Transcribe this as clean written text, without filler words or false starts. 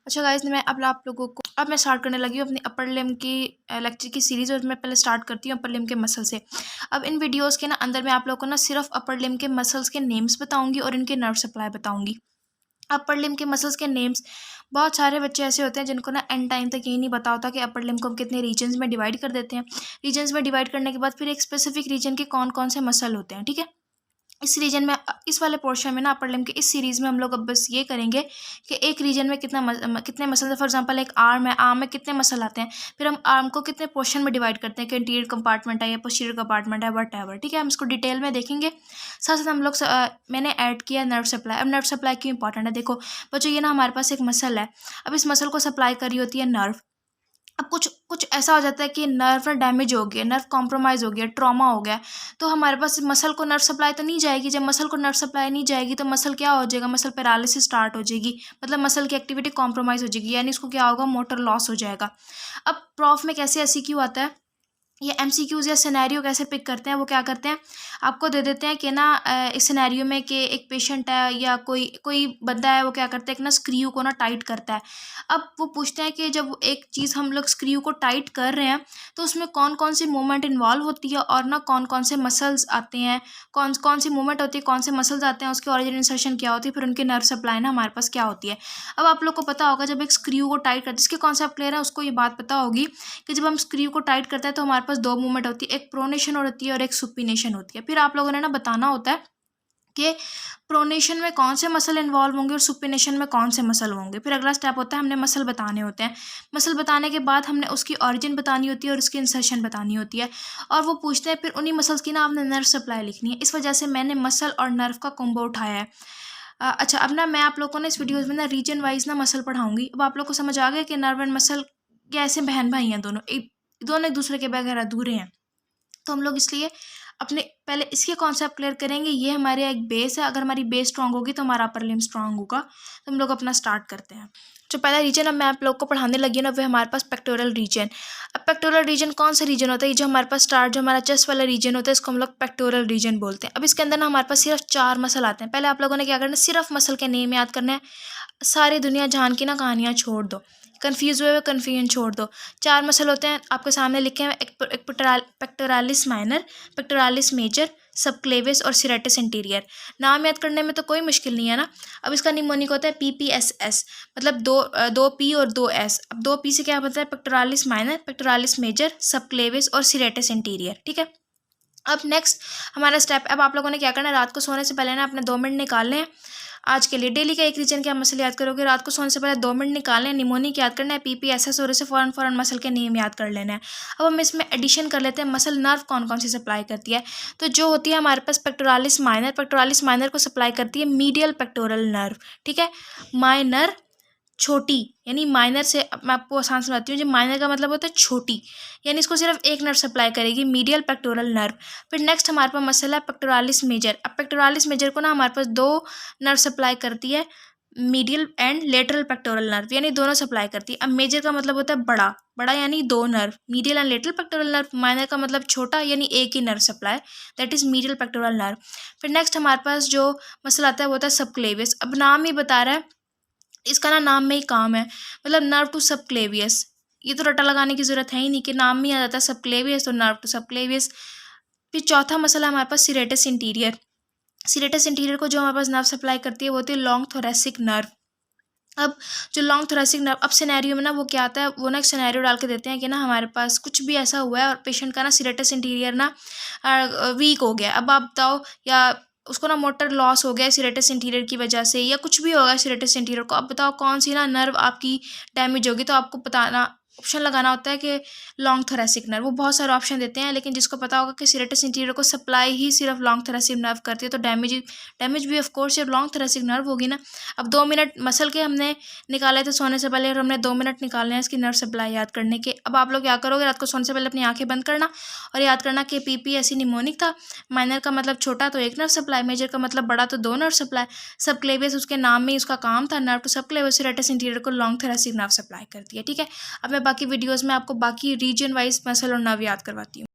अच्छा गाइस, मैं अब आप लोगों को अब मैं स्टार्ट करने लगी हूँ अपनी अपर लिम्ब की लेक्चर की सीरीज़। और मैं पहले स्टार्ट करती हूँ अपर लिम्ब के मसल से। अब इन वीडियोस के ना अंदर मैं आप लोगों को ना सिर्फ अपर लिम्ब के मसल्स के नेम्स बताऊंगी और इनके नर्व सप्लाई बताऊंगी। अपर लिम्ब के मसल्स के नेम्स, बहुत सारे बच्चे ऐसे होते हैं जिनको ना एंड टाइम तक यही नहीं पता होता कि अपर लिम्ब को हम कितने रीजन्स में डिवाइड कर देते हैं। रीजन्स में डिवाइड करने के बाद फिर एक स्पेसिफिक रीजन के कौन कौन से मसल होते हैं, ठीक है। इस रीजन में इस वाले पोर्शन में ना अपर लिम्ब के इस सीरीज़ में हम लोग अब बस ये करेंगे कि एक रीजन में कितने मसल, फॉर एग्जांपल एक आर्म में कितने मसल आते हैं, फिर हम आर्म को कितने पोर्शन में डिवाइड करते हैं कि इंटीरियर कंपार्टमेंट है या पोस्टीरियर कंपार्टमेंट है, वट ठीक है। हम इसको डिटेल में देखेंगे। साथ साथ हम लोग मैंने ऐड किया नर्व सप्लाई। अब नर्व सप्लाई क्यों इंपॉर्टेंट है, देखो बच्चों, ये ना हमारे पास एक मसल है। अब इस मसल को सप्लाई करी होती है नर्व। अब कुछ कुछ ऐसा हो जाता है कि नर्व ना डैमेज हो गया, नर्व कॉम्प्रोमाइज़ हो गया, ट्रॉमा हो गया, तो हमारे पास मसल को नर्व सप्लाई तो नहीं जाएगी। जब मसल को नर्व सप्लाई नहीं जाएगी तो मसल क्या हो जाएगा, मसल पैरालिसिस स्टार्ट हो जाएगी, मतलब मसल की एक्टिविटी कॉम्प्रोमाइज़ हो जाएगी, यानी इसको क्या होगा, मोटर लॉस हो जाएगा। अब प्रॉफ में कैसे ऐसी क्यों आता है, ये एमसीक्यूज़ या सिनेरियो कैसे पिक करते हैं, वो क्या करते हैं, आपको दे देते हैं कि ना इस सिनेरियो में कि एक पेशेंट है या कोई कोई बंदा है, वो क्या करता है, एक ना स्क्रू को ना टाइट करता है। अब वो पूछते हैं कि जब एक चीज़ हम लोग स्क्रू को टाइट कर रहे हैं तो उसमें कौन कौन सी मूवमेंट इन्वॉल्व होती है और ना कौन कौन से मसल्स आते हैं, कौन कौन सी मूवमेंट होती है, कौन से मसल्स आते हैं, उसकी ऑरिजिन इंसर्शन क्या होती है, फिर उनकी नर्व सप्लाई ना हमारे पास क्या होती है। अब आप लोग को पता होगा जब एक स्क्रू को टाइट करते, जिसके कॉन्सेप्ट क्लियर है उसको ये बात पता होगी कि जब हम स्क्रू को टाइट करते हैं तो हमारे पास दो मूवमेंट होती है, एक प्रोनेशन होती है और एक सुपिनेशन होती है। फिर आप लोगों ने ना बताना होता है कि प्रोनेशन में कौन से मसल इन्वॉल्व होंगे और सुपिनेशन में कौन से मसल होंगे। फिर अगला स्टेप होता है हमने मसल बताने होते हैं। मसल बताने के बाद हमने उसकी ऑरिजिन बतानी होती है और उसकी इंसर्शन बतानी होती है। और वो पूछते हैं फिर उन्हीं मसल्स की ना आपने नर्व सप्लाई लिखनी है। इस वजह से मैंने मसल और नर्व का कॉम्बो उठाया है। अच्छा, अब ना मैं आप लोगों को ना इस वीडियोज़ में ना रीजन वाइज ना मसल पढ़ाऊंगी। अब आप लोग को समझ आ गया कि नर्व एंड मसल कैसे बहन भाई हैं, दोनों एक दूसरे के बगैर अधूरे हैं। तो हम लोग इसलिए अपने पहले इसके कॉन्सेप्ट क्लियर करेंगे। ये हमारे एक बेस है, अगर हमारी बेस स्ट्रांग होगी तो हमारा अपर लिम्ब स्ट्रांग होगा। तो हम लोग अपना स्टार्ट करते हैं। जो पहला रीजन अब मैं आप लोग को पढ़ाने लगी हूँ ना, वो हमारे पास पेक्टोरल रीजन। अब पेक्टोरल रीजन कौन सा रीजन होता है, ये जो हमारे पास जो हमारा चेस्ट वाला रीजन होता है, इसको हम लोग पेक्टोरल रीजन बोलते हैं। अब इसके अंदर ना हमारे पास सिर्फ 4 मसल आते हैं। पहले आप लोगों ने क्या करना है, सिर्फ मसल के नेम याद करना है। सारी दुनिया जान की ना कहानियाँ छोड़ दो, कन्फ्यूज़ हुए कन्फ्यूजन छोड़ दो। 4 मसल होते हैं, आपके सामने लिखे हैं, एक pectoralis minor, pectoralis major, subclavius और सिरेटस इंटीरियर। नाम याद करने में तो कोई मुश्किल नहीं है ना। अब इसका निमोनिक होता है PPSS, मतलब दो P और 2 S। अब 2 P से क्या बनता है, pectoralis minor, pectoralis major, subclavius और सिरेटस इंटीरियर, ठीक है। अब नेक्स्ट हमारा स्टेप, अब आप लोगों ने क्या करना है, रात को सोने से पहले ना अपने 2 मिनट निकालने हैं। आज के लिए डेली का एक रीजन के आप मसल याद करोगे, रात को सोने से पहले 2 मिनट निकालने हैं, निमोनिक याद करना है, PPSS और इसे फ़ौरन मसल के नेम याद कर लेना है। अब हम इसमें एडिशन कर लेते हैं, मसल नर्व कौन कौन सी सप्लाई करती है। तो जो होती है हमारे पास पेक्टोरालिस माइनर को सप्लाई करती है मीडियल पेक्टोरल नर्व, ठीक है। माइनर छोटी, यानी माइनर से, अब मैं आपको आसान समझाती हूँ, जो माइनर का मतलब होता है छोटी, यानी इसको सिर्फ एक नर्व सप्लाई करेगी, मीडियल पेक्टोरल नर्व। फिर नेक्स्ट हमारे पास मसल है पेक्टोरालिस मेजर। अब पेक्टोरालिस मेजर को ना हमारे पास 2 नर्व सप्लाई करती है, medial and lateral pectoral nerve, यानी दोनों सप्लाई करती है। अब मेजर का मतलब होता है बड़ा, बड़ा यानी 2 nerve, medial and lateral pectoral nerve. Minor का मतलब छोटा, यानी एक ही nerve supply, that is medial pectoral nerve. फिर नेक्स्ट हमारे पास जो मसल आता है वो होता है सबक्लेवियस। अब नाम ही बता रहा है, इसका ना नाम में ही काम है, मतलब नर्व टू सबक्लेवियस। ये तो रटा लगाने की जरूरत है ही नहीं कि नाम में आ जाता है सबक्लेवियस और नर्व टू सबक्लेवियस। फिर चौथा मसल है हमारे पास सिरेटस इंटीरियर। सिरेटस इंटीरियर को जो हमारे पास नर्व सप्लाई करती है वो होती है लॉन्ग थोरेसिक नर्व। अब जो लॉन्ग थोरेसिक नर्व, अब सिनेरियो में ना वो क्या आता है, वो ना एक सिनेरियो डाल के देते हैं कि ना हमारे पास कुछ भी ऐसा हुआ है और पेशेंट का ना सिरेटस इंटीरियर ना वीक हो गया। अब आप बताओ, या उसको ना मोटर लॉस हो गया सिरेटस इंटीरियर की वजह से, या कुछ भी होगा सिरेटस इंटीरियर को, अब बताओ कौन सी ना नर्व आपकी डैमेज होगी। तो आपको बताना, ऑप्शन लगाना होता है कि लॉन्ग थोरेसिक नर्व। वो बहुत सारे ऑप्शन देते हैं, लेकिन जिसको पता होगा कि सिरेटस इंटीरियर को सप्लाई ही सिर्फ लॉन्ग थोरेसिक नर्व करती है, तो डैमेज भी ऑफ कोर्स सिर्फ लॉन्ग थोरेसिक नर्व होगी ना। अब 2 मिनट मसल के हमने निकाले थे सोने से पहले, और हमने 2 मिनट निकालने हैं इसकी नर्व सप्लाई याद करने के। अब आप लोग क्या करोगे, रात को सोने से पहले अपनी आंखें बंद करना और याद करना कि PP ऐसी निमोनिक था, माइनर का मतलब छोटा तो एक नर्व सप्लाई, मेजर का मतलब बड़ा तो 2 नर्व सप्लाई, सबक्लेवियस उसके नाम में ही उसका काम था, nerve to subclavius, serratus interior को लॉन्ग थोरेसिक नर्व सप्लाई करती है, ठीक है। अब मैं बाकी वीडियोज़ में आपको बाकी रीजन वाइज मसल और नर्व याद करवाती हूँ।